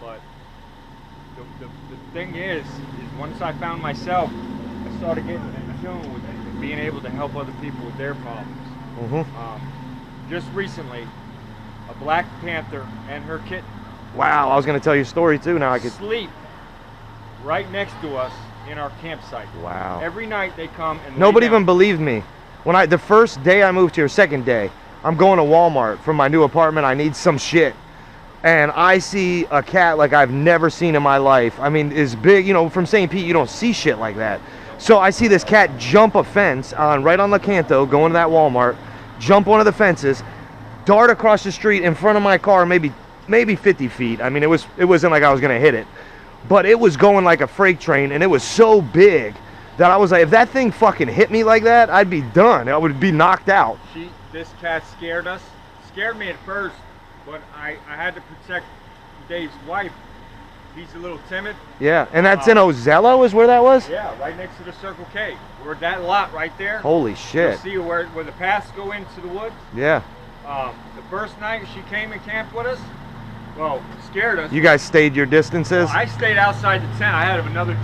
But the thing is once I found myself, I started getting in tune with it and being able to help other people with their problems. Just recently, a black panther and her kitten. Wow, I was going to tell you a story too. Now I could sleep right next to us in our campsite. Wow. Every night they come and nobody even believed me. When the first day I moved here, second day, I'm going to Walmart for my new apartment. I need some shit. And I see a cat like I've never seen in my life. I mean, it's big, you know, from St. Pete, you don't see shit like that. So I see this cat jump a fence right on the Canto, going to that Walmart, jump one of the fences, dart across the street in front of my car, maybe 50 feet. I mean, it wasn't like I was gonna hit it, but it was going like a freight train, and it was so big that I was like, if that thing fucking hit me like that, I'd be done. I would be knocked out. This cat scared me at first, but I had to protect Dave's wife. He's a little timid. Yeah, and that's in Ozello is where that was? Yeah, right next to the Circle K. We're that lot right there. Holy shit. You see where the paths go into the woods? Yeah. The first night she came and camped with us, well, scared us. You guys stayed your distances? Well, I stayed outside the tent. I had another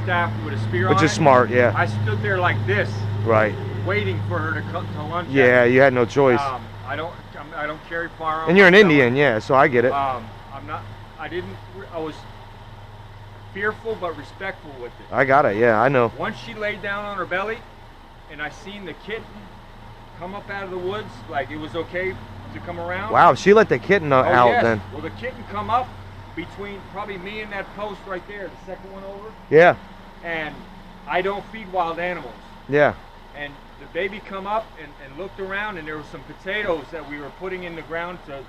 staff with a spear on it. Which is smart, yeah. I stood there like this. Right. Waiting for her to come to lunch. Yeah, you had no choice. I don't carry firearms. And you're an Indian, yeah, so I get it. I was fearful but respectful with it. I got it, yeah, I know. Once she laid down on her belly, and I seen the kitten come up out of the woods, like it was okay to come around. Wow, she let the kitten out yes. then. Well, the kitten come up between probably me and that post right there, the second one over. Yeah. And I don't feed wild animals. Yeah. And the baby come up and looked around, and there were some potatoes that we were putting in the ground to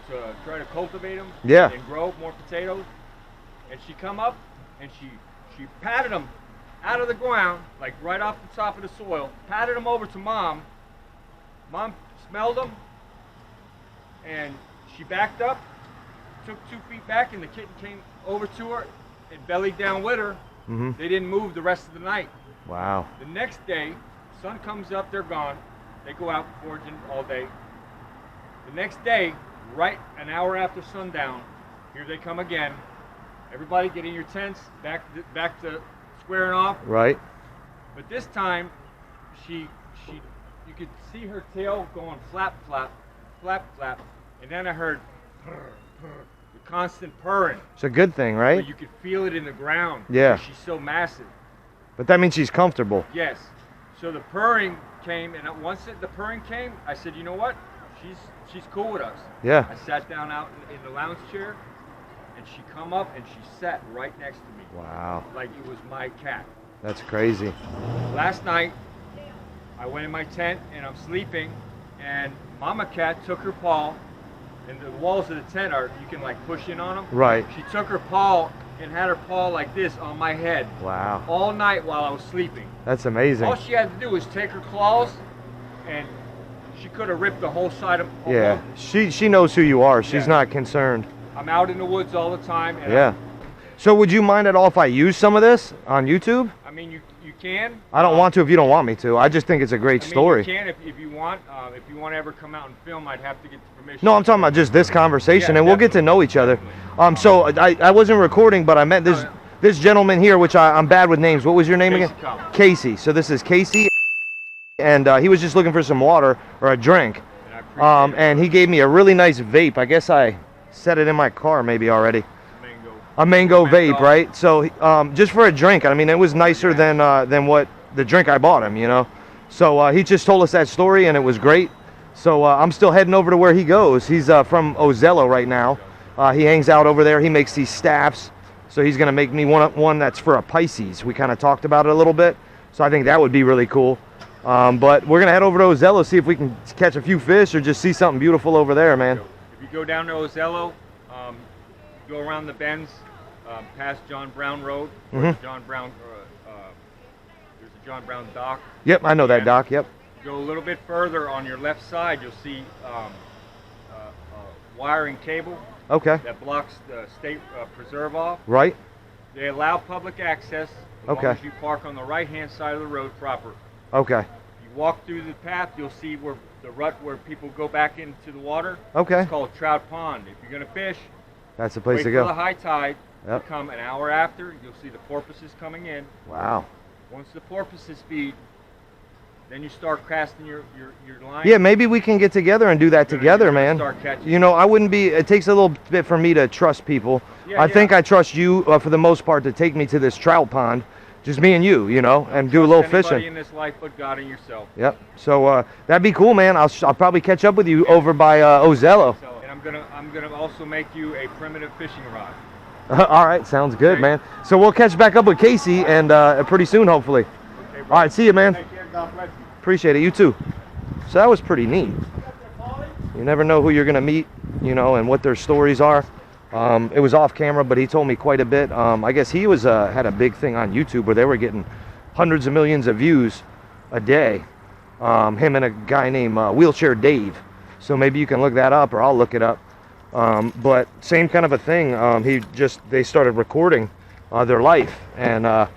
try to cultivate them. Yeah. And grow more potatoes. And she come up and she patted them out of the ground, like right off the top of the soil, patted them over to Mom. Mom smelled them, and she backed up, took 2 feet back, and the kitten came over to her and bellied down with her. Mm-hmm. They didn't move the rest of the night. Wow. The next day, sun comes up, they're gone. They go out foraging all day. The next day, right an hour after sundown, here they come again. Everybody get in your tents, back to squaring off. Right. But this time, you could see her tail going flap, flap, flap, flap, and then I heard purr, purr, the constant purring. It's a good thing, right? But you could feel it in the ground. Yeah. She's so massive. But that means she's comfortable. Yes. So the purring came, and once the purring came, I said, you know what? She's cool with us. Yeah. I sat down out in the lounge chair, and she come up and she sat right next to me. Wow. Like it was my cat. That's crazy. Last night, I went in my tent and I'm sleeping, and Mama Cat took her paw, and the walls of the tent you can like push in on them. Right. She took her paw and had her paw like this on my head. Wow. All night while I was sleeping. That's amazing. All she had to do was take her claws, and she could have ripped the whole side of. Yeah. She knows who you are. She's not concerned. I'm out in the woods all the time. And yeah. So would you mind at all if I use some of this on YouTube? I mean, you can. I don't want to if you don't want me to. I just think it's a great story. You can if you want. If you want to ever come out and film, I'd have to get the permission. No, I'm talking about just this conversation, and we'll get to know each other. Definitely. So I wasn't recording, but I met this gentleman here, which I'm bad with names. What was your name again? Casey. So this is Casey, and he was just looking for some water or a drink, and he gave me a really nice vape. I guess I set it in my car maybe already. A mango vape, right? So just for a drink. I mean, it was nicer than what the drink I bought him, you know. So he just told us that story, and it was great. So I'm still heading over to where he goes. He's from Ozello right now. He hangs out over there. He makes these staffs. So he's gonna make me one that's for a Pisces. We kind of talked about it a little bit. So I think that would be really cool. But we're gonna head over to Ozello, see if we can catch a few fish or just see something beautiful over there, man. If you go down to Ozello, go around the bends. Past John Brown Road, John Brown, there's a John Brown dock. Yep, I know that dock, yep. Go a little bit further on your left side, you'll see wiring cable that blocks the state preserve off. Right. They allow public access as long as you park on the right-hand side of the road proper. Okay. You walk through the path, you'll see where the rut where people go back into the water. Okay. It's called Trout Pond. If you're going to fish, That's the place Wait to go. for the high tide. Yep. You come an hour after, you'll see the porpoises coming in. Wow. Once the porpoises feed, then you start casting your line. Yeah, maybe we can get together and do that together, man. Start catching. You know, I wouldn't be. It takes a little bit for me to trust people. Yeah, I think I trust you for the most part to take me to this trout pond, just me and you, you know, and do a little fishing. Anybody in this life but God and yourself. Yep. So that'd be cool, man. I'll probably catch up with you over by Ozello. And I'm gonna also make you a primitive fishing rod. All right, sounds good, Okay. man. So we'll catch back up with Casey and pretty soon, hopefully. Okay, All right, see you, man. Take care. God bless you. Appreciate it. You too. So that was pretty neat. You never know who you're gonna meet, you know, and what their stories are. It was off camera, but he told me quite a bit. I guess he was had a big thing on YouTube where they were getting hundreds of millions of views a day. Him and a guy named Wheelchair Dave. So maybe you can look that up, or I'll look it up. But same kind of a thing. They started recording their life, and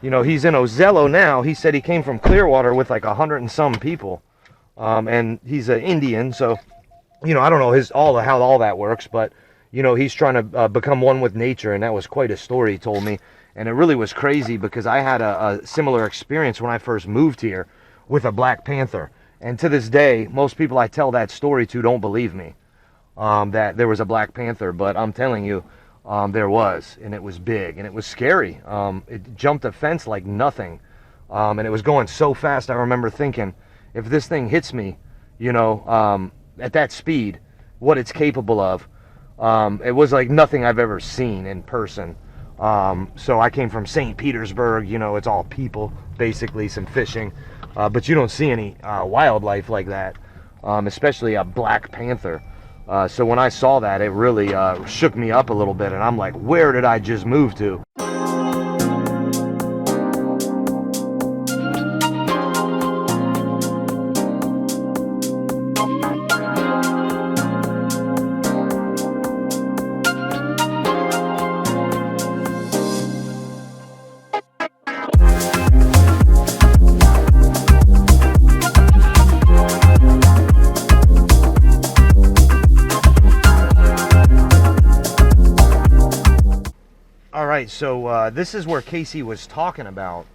you know, he's in Ozello now. He said he came from Clearwater with like 100 and some people, and he's an Indian. So, you know, I don't know how all that works, but you know, he's trying to become one with nature, and that was quite a story he told me. And it really was crazy because I had a similar experience when I first moved here with a black panther. And to this day, most people I tell that story to don't believe me, that there was a black panther. But I'm telling you, there was, and it was big, and it was scary. It jumped a fence like nothing, and it was going so fast. I remember thinking, if this thing hits me, you know, at that speed, what it's capable of. It was like nothing I've ever seen in person. So I came from St. Petersburg, you know, it's all people, basically, some fishing, but you don't see any wildlife like that, especially a black panther. So when I saw that, it really shook me up a little bit, and I'm like, where did I just move to? So this is where Casey was talking about.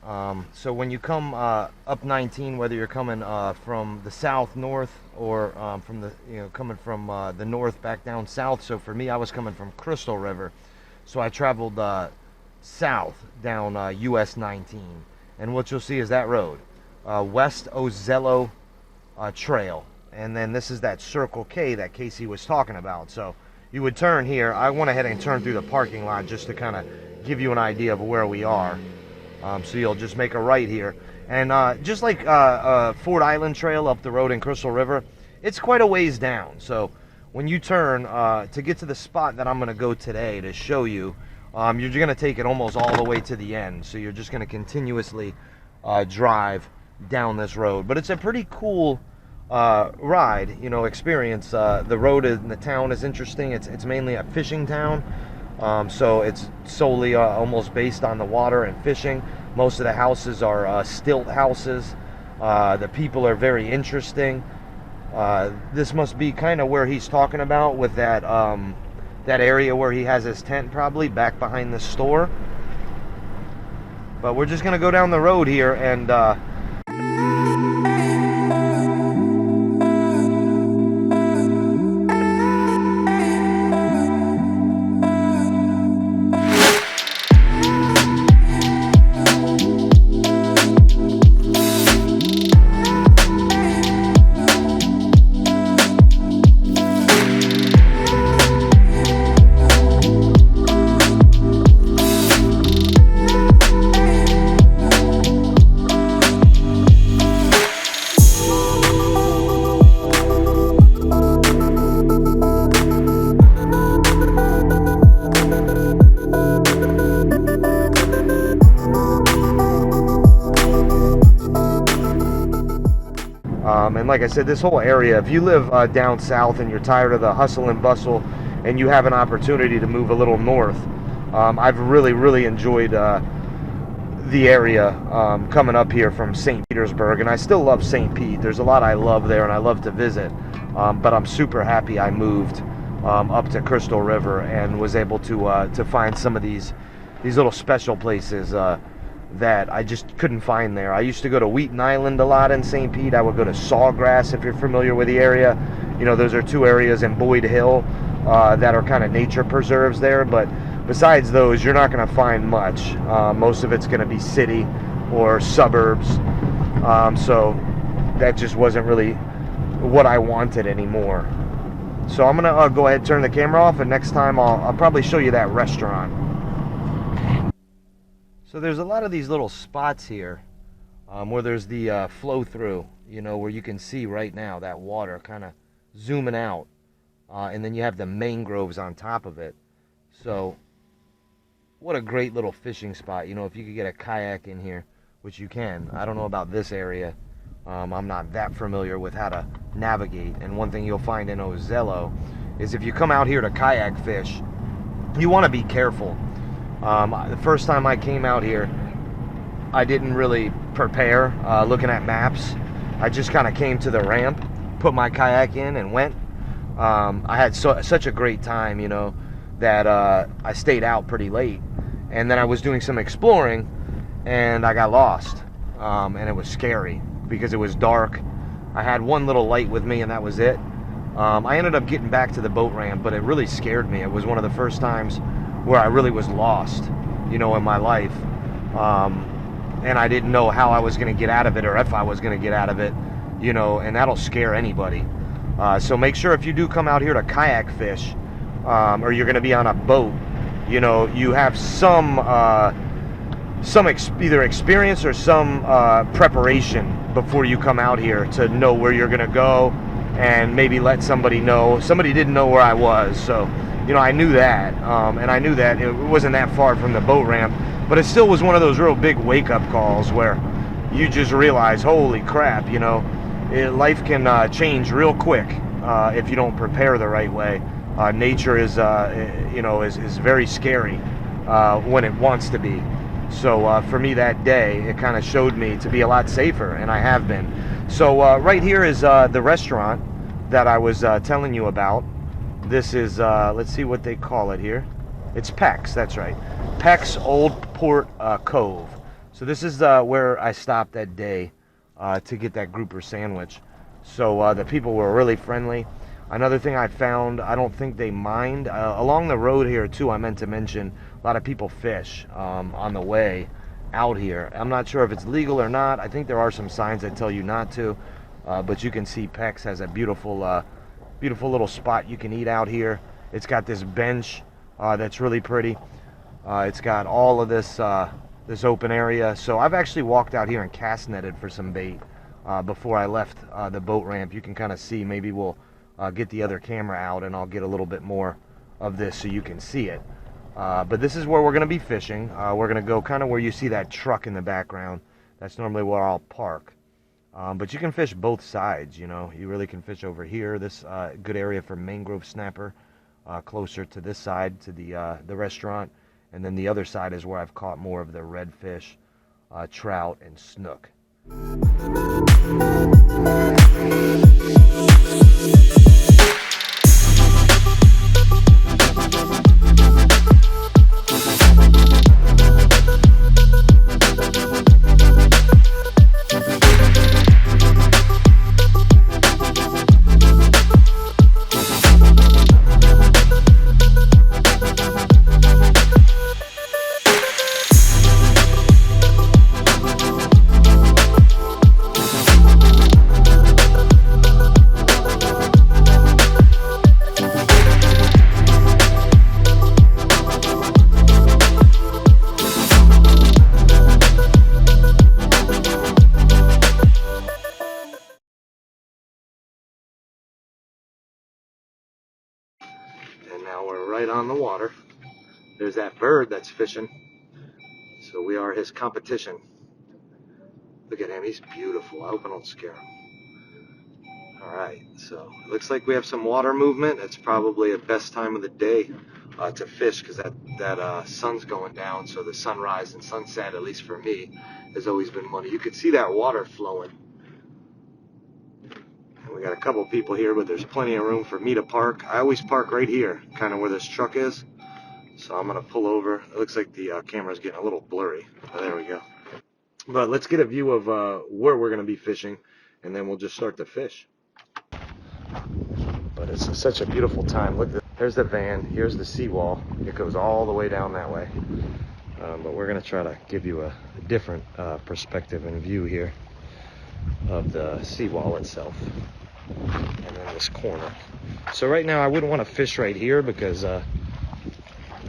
So when you come up 19, whether you're coming from the south, north, or from the coming from the north back down south. So for me, I was coming from Crystal River, so I traveled south down US 19, and what you'll see is that road, West Ozello Trail, and then this is that Circle K that Casey was talking about. So you would turn here. I went ahead and turned through the parking lot just to kind of give you an idea of where we are. So you'll just make a right here. And just like Ford Island Trail up the road in Crystal River, it's quite a ways down. So when you turn to get to the spot that I'm going to go today to show you, you're going to take it almost all the way to the end. So you're just going to continuously drive down this road. But it's a pretty cool ride, you know, experience. The road in the town is interesting. It's mainly a fishing town, so it's solely almost based on the water and fishing. Most of the houses are stilt houses. The people are very interesting. This must be kind of where he's talking about with that that area where he has his tent, probably back behind the store. But we're just gonna go down the road here and and like I said, this whole area, if you live down south and you're tired of the hustle and bustle and you have an opportunity to move a little north, I've really enjoyed the area coming up here from St. Petersburg, and I still love St. Pete. There's a lot I love there and I love to visit, but I'm super happy I moved up to Crystal River, and was able to find some of these little special places that I just couldn't find there. I used to go to Wheaton Island a lot in St. Pete. I would go to Sawgrass, if you're familiar with the area. You know, those are two areas in Boyd Hill that are kind of nature preserves there, but besides those, you're not going to find much. Most of it's going to be city or suburbs, so that just wasn't really what I wanted anymore. So I'm going to go ahead and turn the camera off, and next time I'll probably show you that restaurant. So there's a lot of these little spots here where there's the flow through, you know, where you can see right now that water kind of zooming out, and then you have the mangroves on top of it. So what a great little fishing spot. You know, if you could get a kayak in here, which you can. I don't know about this area. I'm not that familiar with how to navigate. And one thing you'll find in Ozello is if you come out here to kayak fish, you want to be careful. The first time I came out here, I didn't really prepare looking at maps. I just kind of came to the ramp, put my kayak in, and went. I had such a great time, you know, that I stayed out pretty late. And then I was doing some exploring, and I got lost. And it was scary because it was dark. I had one little light with me, and that was it. I ended up getting back to the boat ramp, but it really scared me. It was one of the first times where I really was lost, you know, in my life. And I didn't know how I was going to get out of it, or if I was going to get out of it, you know, and that'll scare anybody. So make sure if you do come out here to kayak fish, or you're going to be on a boat, you know, you have some either experience or some preparation before you come out here to know where you're going to go, and maybe let somebody know. Somebody didn't know where I was, so you know, I knew that, and I knew that it wasn't that far from the boat ramp, but it still was one of those real big wake-up calls where you just realize, holy crap, you know, life can change real quick if you don't prepare the right way. Nature is, you know, is very scary when it wants to be. So for me that day, it kind of showed me to be a lot safer, and I have been. So right here is the restaurant that I was telling you about. This is, let's see what they call it here. It's Peck's, that's right. Peck's Old Port Cove. So this is where I stopped that day to get that grouper sandwich. So the people were really friendly. Another thing I found, I don't think they mind. Along the road here too, I meant to mention, a lot of people fish on the way out here. I'm not sure if it's legal or not. I think there are some signs that tell you not to. But you can see Peck's has a beautiful beautiful little spot you can eat out here. It's got this bench that's really pretty. It's got all of this this open area. So I've actually walked out here and cast netted for some bait before I left the boat ramp. You can kind of see, maybe we'll get the other camera out and I'll get a little bit more of this so you can see it. But this is where we're going to be fishing. We're going to go kind of where you see that truck in the background. That's normally where I'll park. But you can fish both sides, you know. You really can fish over here. This good area for mangrove snapper, closer to this side, to the restaurant. And then the other side is where I've caught more of the redfish, trout, and snook. And now we're right on the water. There's that bird that's fishing. So we are his competition. Look at him, he's beautiful. I hope I don't scare him. Alright, so it looks like we have some water movement. It's probably the best time of the day to fish, because that sun's going down. So the sunrise and sunset, at least for me, has always been money. You can see that water flowing. And we got a couple people here, but there's plenty of room for me to park. I always park right here, kind of where this truck is. So I'm gonna pull over. It looks like the camera's getting a little blurry. Oh, there we go. But let's get a view of where we're gonna be fishing, and then we'll just start to fish. But it's such a beautiful time. Look, there's the van. Here's the seawall. It goes all the way down that way. But we're gonna try to give you a different perspective and view here of the seawall itself, and then this corner. So right now I wouldn't want to fish right here because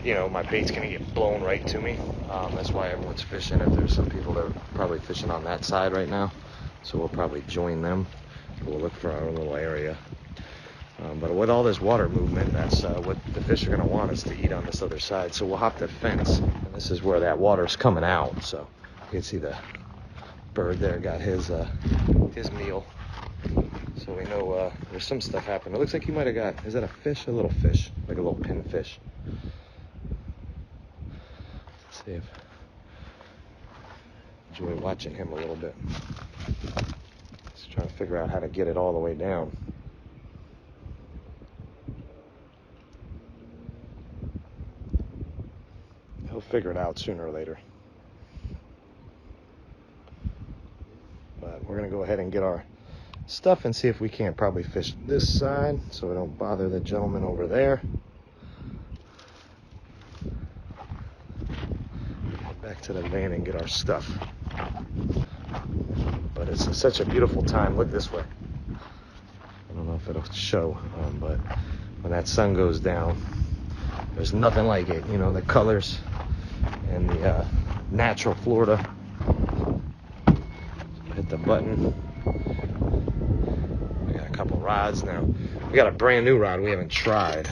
you know, my bait's gonna get blown right to me. That's why everyone's fishing. If there's some people that are probably fishing on that side right now, so we'll probably join them. We'll look for our little area. But with all this water movement, that's what the fish are gonna want, is to eat on this other side. So we'll hop the fence, and this is where that water's coming out. So you can see the bird there got his meal. So we know there's some stuff happening. It looks like he might have got, is that a fish? A little fish, like a little pinfish. Let's see if enjoy watching him a little bit. Just trying to figure out how to get it all the way down. He'll figure it out sooner or later. But we're gonna go ahead and get our stuff and see if we can't probably fish this side so we don't bother the gentleman over there. Head back to the van and get our stuff. But it's such a beautiful time. Look this way. I don't know if it'll show, but when that sun goes down, there's nothing like it. You know, the colors and the natural Florida. Hit the button. We got a couple rods now. We got a brand new rod we haven't tried.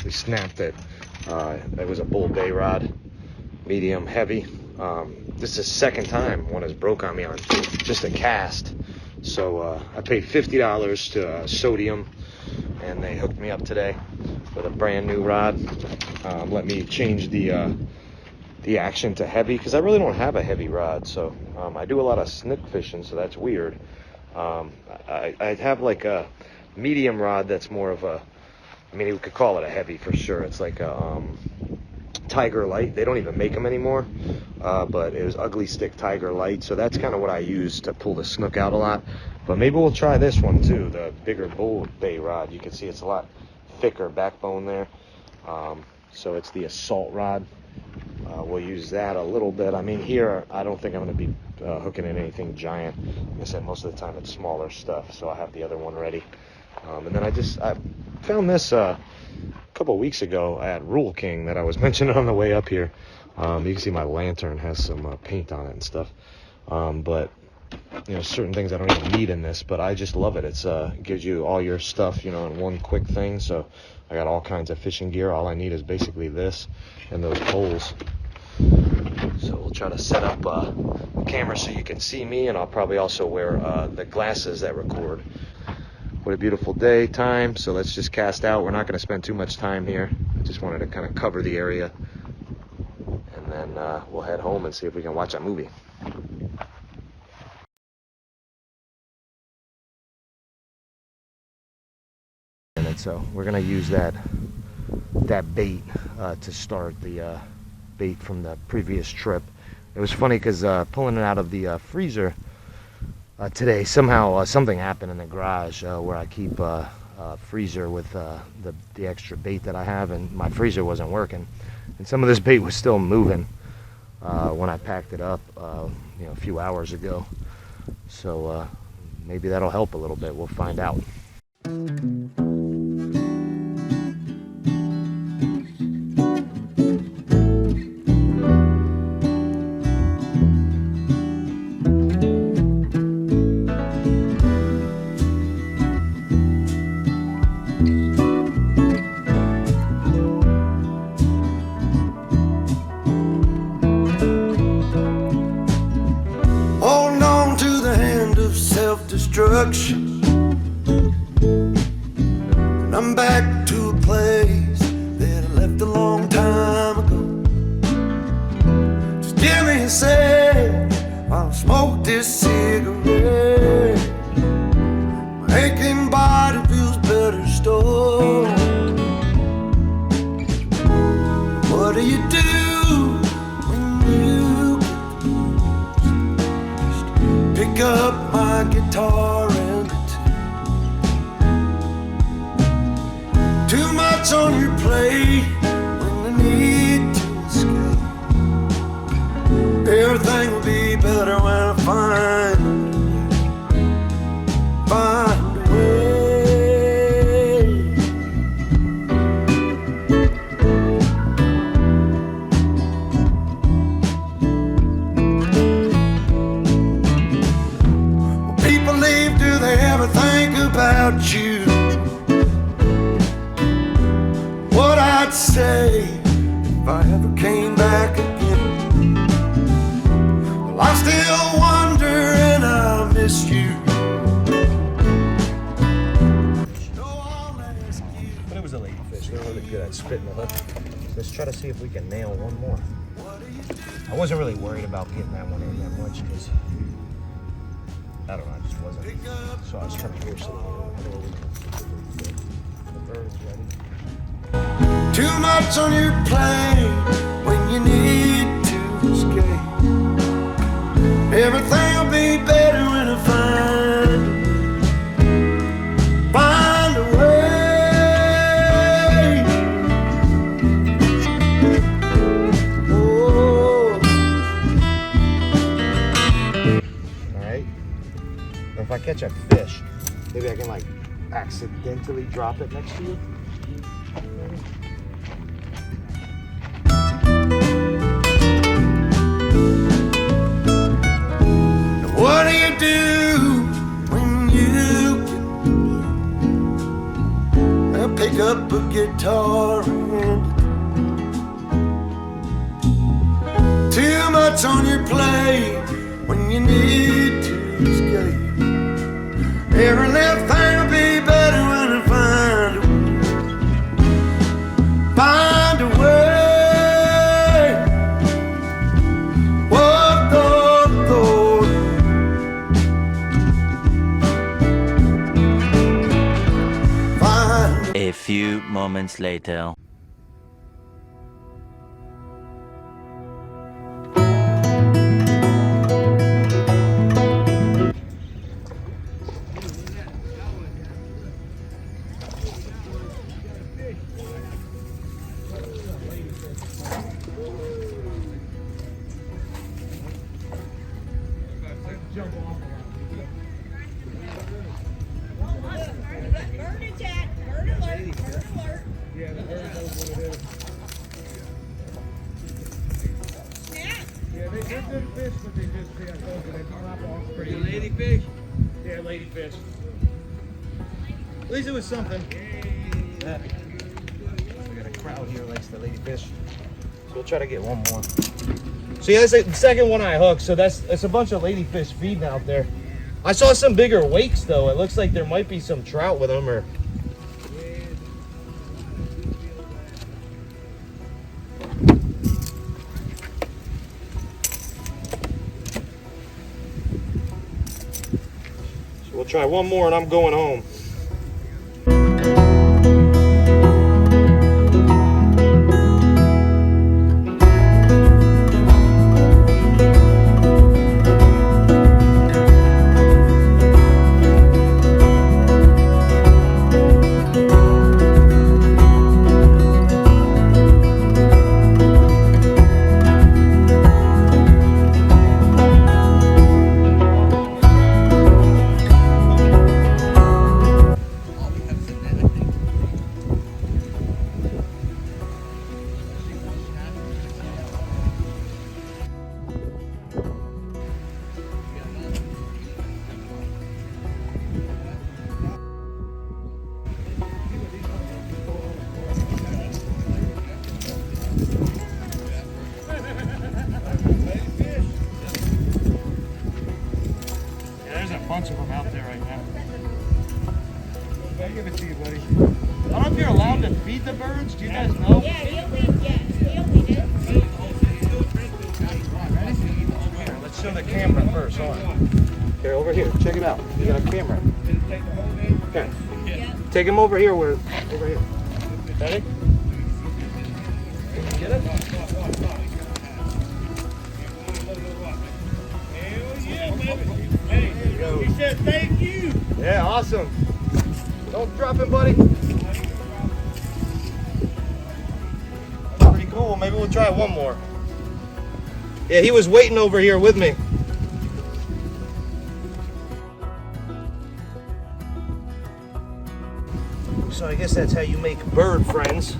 We snapped it. It was a Bull Bay rod, medium heavy. This is the second time one has broke on me on just a cast. So I paid $50 to Sodium, and they hooked me up today with a brand new rod. Let me change the action to heavy, because I really don't have a heavy rod. So I do a lot of snook fishing, so that's weird. I have like a medium rod that's more of a, I mean, you could call it a heavy for sure. It's like a Tiger Light. They don't even make them anymore, but it was Ugly Stick Tiger Light. So that's kind of what I use to pull the snook out a lot. But maybe we'll try this one too, the bigger Bull Bay rod. You can see it's a lot thicker backbone there. So it's the assault rod. We'll use that a little bit. I mean, here I don't think I'm going to be hooking in anything giant. Like I said, most of the time it's smaller stuff, so I have the other one ready. And then I found this a couple weeks ago at Rule King that I was mentioning on the way up here. You can see my lantern has some paint on it and stuff. But you know, certain things I don't even need in this, but I just love it. It's gives you all your stuff, you know, in one quick thing. So I got all kinds of fishing gear. All I need is basically this and those poles. So we'll try to set up the camera so you can see me, and I'll probably also wear the glasses that record. What a beautiful day time. So let's just cast out. We're not going to spend too much time here. I just wanted to kind of cover the area, and then we'll head home and see if we can watch a movie. And so we're going to use that bait to start the bait from the previous trip. It was funny because pulling it out of the freezer today, somehow something happened in the garage where I keep a freezer with the extra bait that I have, and my freezer wasn't working, and some of this bait was still moving when I packed it up you know, a few hours ago. So maybe that'll help a little bit. We'll find out. Self-destruction, and I'm back to a place that I left a long time ago. Just give me a sec while I smoke this cigarette. I do you do when you just pick up my guitar and too much on your plate when I need to escape? Everything will be better when I find a way. When people leave, do they ever think about you? What I'd say if I ever came back again? Well, I still wonder and I miss you. But it was a ladyfish. They're really good at spitting the hook. Let's try to see if we can nail one more. I wasn't really worried about getting that one in that much because I don't know, I just wasn't. So I was trying to force it. The bird's ready. Too much on your plate when you need to escape. Everything will be better when I find a way. Oh. All right. Or if I catch a fish, maybe I can like accidentally drop it next to you. What do you do when you pick up a guitar and too much on your plate when you need to escape? Every little thing will be better when I find a way. A few moments later. Ladyfish? Yeah, ladyfish. At least it was something. Yeah. We got a crowd here likes the ladyfish. So we'll try to get one more. So yeah, that's the second one I hooked. So that's a bunch of ladyfish feeding out there. I saw some bigger wakes though. It looks like there might be some trout with them or. We'll try one more and I'm going home. Bunch of them out there right now. I'll give it to you, buddy. I don't know if you're allowed to feed the birds. Do you guys know? Yeah, he'll feed it. Here, let's show the camera first. Hold on. Here, over here. Check it out. You got a camera. Okay. Take him over here. Over here. Ready? minute. He said thank you. Yeah, awesome. Don't drop it, buddy. That's pretty cool. Maybe we'll try one more. Yeah, he was waiting over here with me. So I guess that's how you make bird friends.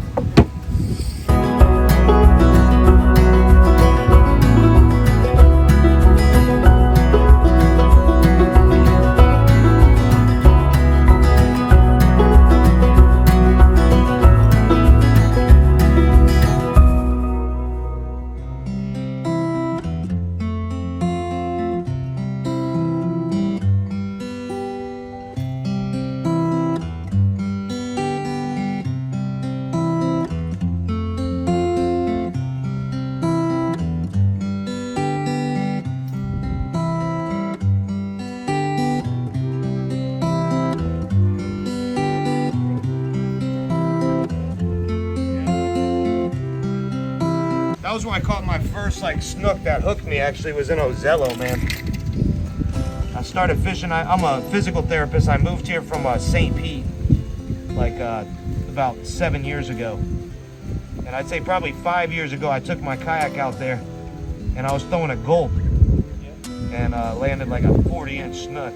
That was where I caught my first like snook that hooked me. Actually, was in Ozello, man. I started fishing. I'm a physical therapist. I moved here from St. Pete like about 7 years ago, and I'd say probably 5 years ago I took my kayak out there, and I was throwing a gulp, and landed like a 40-inch snook.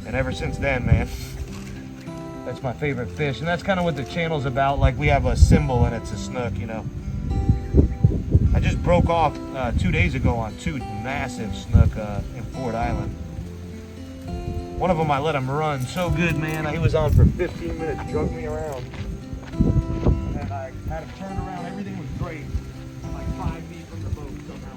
And ever since then, man, that's my favorite fish. And that's kind of what the channel's about. Like, we have a symbol and it's a snook, you know. I just broke off 2 days ago on 2 massive snook in Ford Island. One of them, I let him run so good, man. He was on for 15 minutes, drug me around. And then I had him turn around. Everything was great. Like 5 feet from the boat somehow.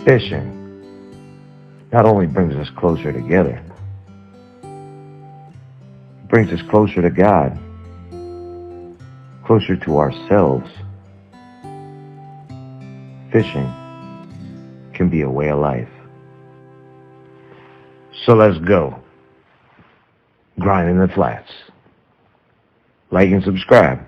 Fishing not only brings us closer together, it brings us closer to God, closer to ourselves. Fishing can be a way of life. So let's go. Grind in the flats. Like and subscribe.